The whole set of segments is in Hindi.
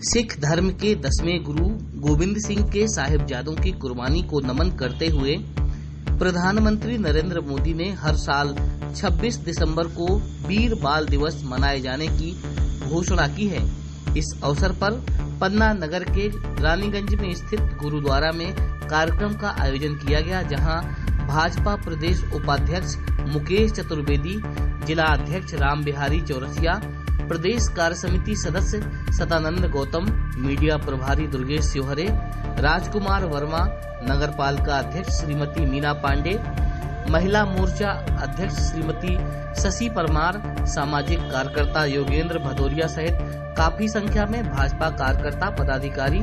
सिख धर्म के 10वें गुरु गोविंद सिंह के साहिबजादों की कुर्बानी को नमन करते हुए प्रधानमंत्री नरेंद्र मोदी ने हर साल 26 दिसंबर को वीर बाल दिवस मनाए जाने की घोषणा की है। इस अवसर पर पन्ना नगर के रानीगंज में स्थित गुरुद्वारा में कार्यक्रम का आयोजन किया गया, जहां भाजपा प्रदेश उपाध्यक्ष मुकेश चतुर्वेदी, जिला अध्यक्ष राम बिहारी चौरसिया, प्रदेश कार्य समिति सदस्य सदानंद गौतम, मीडिया प्रभारी दुर्गेश सिवहरे, राजकुमार वर्मा, नगर पालिका अध्यक्ष श्रीमती मीना पांडे, महिला मोर्चा अध्यक्ष श्रीमती शशि परमार, सामाजिक कार्यकर्ता योगेंद्र भदौरिया सहित काफी संख्या में भाजपा कार्यकर्ता, पदाधिकारी,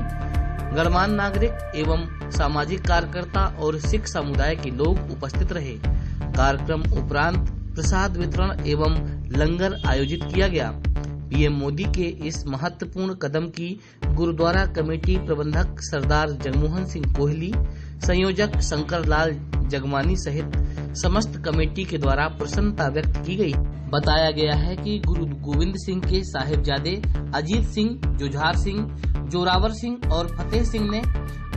गणमान्य नागरिक एवं सामाजिक कार्यकर्ता और सिख समुदाय के लोग उपस्थित रहे। कार्यक्रम उपरांत प्रसाद वितरण एवं लंगर आयोजित किया गया। पीएम मोदी के इस महत्वपूर्ण कदम की गुरुद्वारा कमेटी प्रबंधक सरदार जगमोहन सिंह कोहली, संयोजक शंकर लाल जगमानी सहित समस्त कमेटी के द्वारा प्रसन्नता व्यक्त की गई। बताया गया है कि गुरु गोविंद सिंह के साहिबजादे अजीत सिंह, जुझार सिंह, जोरावर सिंह और फतेह सिंह ने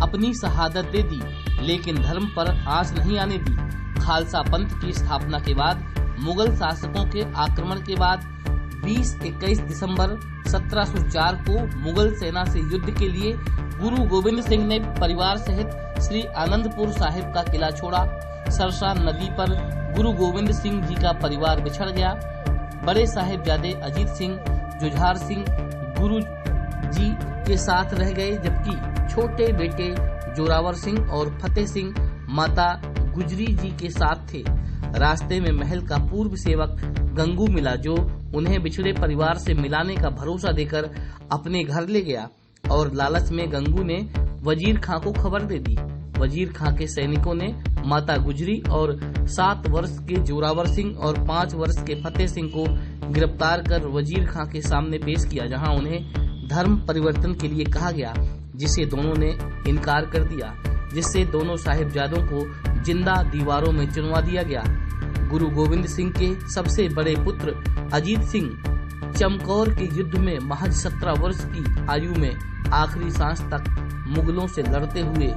अपनी शहादत दे दी, लेकिन धर्म पर आंच नहीं आने दी। खालसा पंथ की स्थापना के बाद मुगल शासकों के आक्रमण के बाद 20-21 दिसंबर 1704 को मुगल सेना से युद्ध के लिए गुरु गोविंद सिंह ने परिवार सहित श्री आनंदपुर साहिब का किला छोड़ा। सरसा नदी पर गुरु गोविंद सिंह जी का परिवार बिछड़ गया। बड़े साहिबजादे अजीत सिंह, जुझार सिंह गुरु जी के साथ रह गए, जबकि छोटे बेटे जोरावर सिंह और फतेह सिंह माता गुजरी जी के साथ थे। रास्ते में महल का पूर्व सेवक गंगू मिला, जो उन्हें बिछड़े परिवार से मिलाने का भरोसा देकर अपने घर ले गया और लालच में गंगू ने वजीर खां को खबर दे दी। वजीर खां के सैनिकों ने माता गुजरी और 7 वर्ष के जोरावर सिंह और 5 वर्ष के फतेह सिंह को गिरफ्तार कर वजीर खां के सामने पेश किया, जहां उन्हें धर्म परिवर्तन के लिए कहा गया, जिसे दोनों ने इनकार कर दिया, जिससे दोनों साहिबजादों को जिंदा दीवारों में चुनवा दिया गया। गुरु गोविंद सिंह के सबसे बड़े पुत्र अजीत सिंह चमकौर के युद्ध में महज 17 वर्ष की आयु में आखिरी सांस तक मुगलों से लड़ते हुए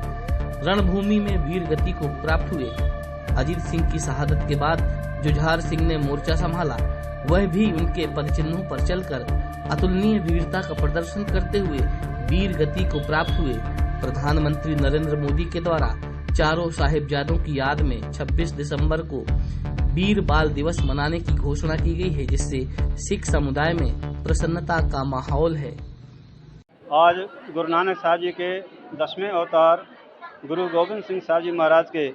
रणभूमि में वीर गति को प्राप्त हुए। अजीत सिंह की शहादत के बाद जुझार सिंह ने मोर्चा संभाला। वह भी उनके पदचिन्हों पर चलकर अतुलनीय वीरता का प्रदर्शन करते हुए वीर गति को प्राप्त हुए। प्रधानमंत्री नरेंद्र मोदी के द्वारा चारों साहिबजादों की याद में 26 दिसंबर को वीर बाल दिवस मनाने की घोषणा की गई है, जिससे सिख समुदाय में प्रसन्नता का माहौल है। आज गुरु नानक साहब जी के 10वें अवतार गुरु गोविंद सिंह साहब जी महाराज के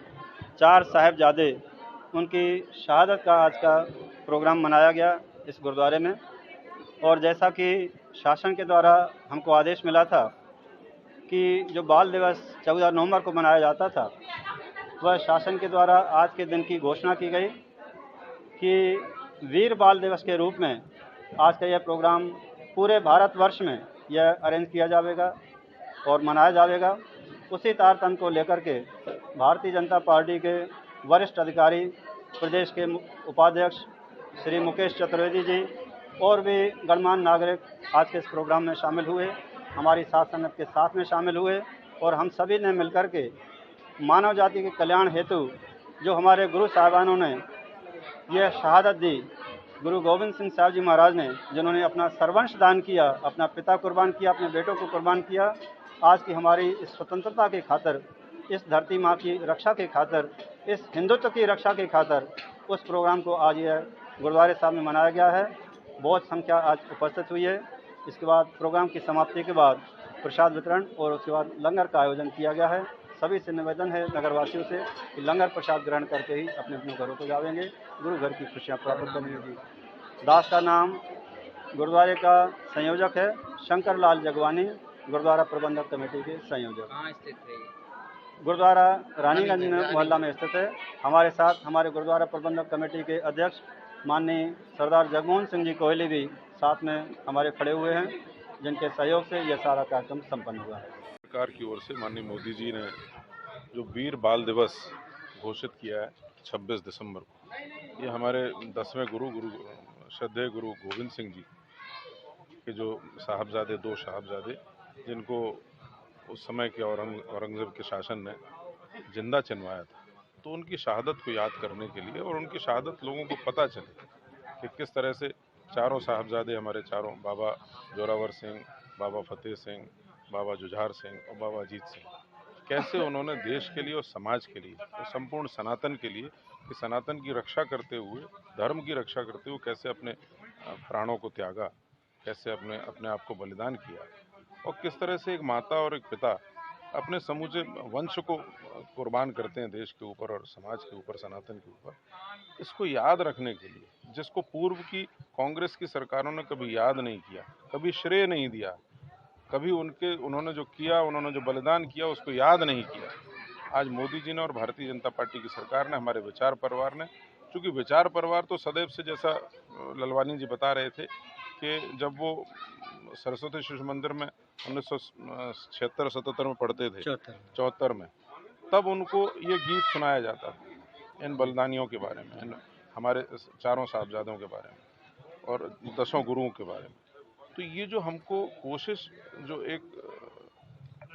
4 साहिबजादे, उनकी शहादत का आज का प्रोग्राम मनाया गया इस गुरुद्वारे में। और जैसा कि शासन के द्वारा हमको आदेश मिला था कि जो बाल दिवस 14 नवंबर को मनाया जाता था, वह शासन के द्वारा आज के दिन की घोषणा की गई कि वीर बाल दिवस के रूप में आज का यह प्रोग्राम पूरे भारतवर्ष में यह अरेंज किया जाएगा और मनाया जाएगा। उसी तारतम्य को लेकर के भारतीय जनता पार्टी के वरिष्ठ अधिकारी, प्रदेश के उपाध्यक्ष श्री मुकेश चतुर्वेदी जी और भी गणमान्य नागरिक आज के इस प्रोग्राम में शामिल हुए, हमारी साथ संगत के साथ में शामिल हुए और हम सभी ने मिलकर के मानव जाति के कल्याण हेतु जो हमारे गुरु साहिबानों ने यह शहादत दी, गुरु गोविंद सिंह साहब जी महाराज ने, जिन्होंने अपना सर्वंश दान किया, अपना पिता कुर्बान किया, अपने बेटों को कुर्बान किया, आज की हमारी इस स्वतंत्रता की खातिर, इस धरती माँ की रक्षा के खातिर, इस हिंदुत्व की रक्षा के खातिर उस प्रोग्राम को आज यह गुरुद्वारे साहब में मनाया गया है। बहुत संख्या आज उपस्थित हुई है। इसके बाद प्रोग्राम की समाप्ति के बाद प्रसाद वितरण और उसके बाद लंगर का आयोजन किया गया है। सभी से निवेदन है नगरवासियों से कि लंगर प्रसाद ग्रहण करके ही अपने अपने घरों को जाएंगे, गुरु घर की खुशियाँ प्राप्त करेंगे। दास का नाम गुरुद्वारे का संयोजक है शंकर लाल जगवानी, गुरुद्वारा प्रबंधक कमेटी के संयोजक। कहाँ स्थित है? गुरुद्वारा रानीगंज में मोहल्ला में स्थित है। हमारे साथ हमारे गुरुद्वारा प्रबंधक कमेटी के अध्यक्ष माननीय सरदार जगमोहन सिंह जी कोहली भी साथ में हमारे खड़े हुए हैं, जिनके सहयोग से यह सारा कार्यक्रम संपन्न हुआ है। सरकार की ओर से माननीय मोदी जी ने जो वीर बाल दिवस घोषित किया है 26 दिसंबर को, ये हमारे 10वें गुरु श्रद्धेय गुरु गोविंद सिंह जी के जो साहबजादे, 2 साहबजादे जिनको उस समय के औरंगज़ेब के शासन ने जिंदा चिनवाया था, तो उनकी शहादत को याद करने के लिए और उनकी शहादत लोगों को पता चले कि किस तरह से चारों साहबजादे हमारे चारों, बाबा जोरावर सिंह, बाबा फतेह सिंह, बाबा जुझार सिंह और बाबा अजीत सिंह, कैसे उन्होंने देश के लिए और समाज के लिए और संपूर्ण सनातन के लिए, कि सनातन की रक्षा करते हुए, धर्म की रक्षा करते हुए कैसे अपने प्राणों को त्यागा, कैसे अपने आप को बलिदान किया, और किस तरह से एक माता और एक पिता अपने समूचे वंश को कुर्बान करते हैं देश के ऊपर और समाज के ऊपर, सनातन के ऊपर। इसको याद रखने के लिए, जिसको पूर्व की कांग्रेस की सरकारों ने कभी याद नहीं किया, कभी श्रेय नहीं दिया, कभी उन्होंने जो किया, उन्होंने जो बलिदान किया उसको याद नहीं किया, आज मोदी जी ने और भारतीय जनता पार्टी की सरकार ने, हमारे विचार परिवार ने, क्योंकि विचार परिवार तो सदैव से, जैसा ललवानी जी बता रहे थे कि जब वो सरस्वती शिशु मंदिर में 1976-77 में पढ़ते थे, 74 में, तब उनको ये गीत सुनाया जाता था इन बलिदानियों के बारे में, इन हमारे चारों साहबजादों के बारे में और 10 गुरुओं के बारे में। तो ये जो हमको कोशिश, जो एक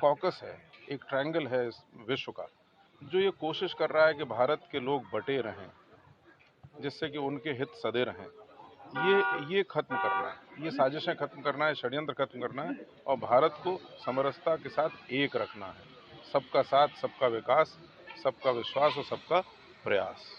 कॉकस है, एक ट्रायंगल है इस विश्व का, जो ये कोशिश कर रहा है कि भारत के लोग बटे रहें, जिससे कि उनके हित सदे रहें, ये खत्म करना है, ये साजिशें खत्म करना है, षड्यंत्र खत्म करना है और भारत को समरसता के साथ एक रखना है। सबका साथ, सबका विकास, सबका विश्वास और सबका प्रयास।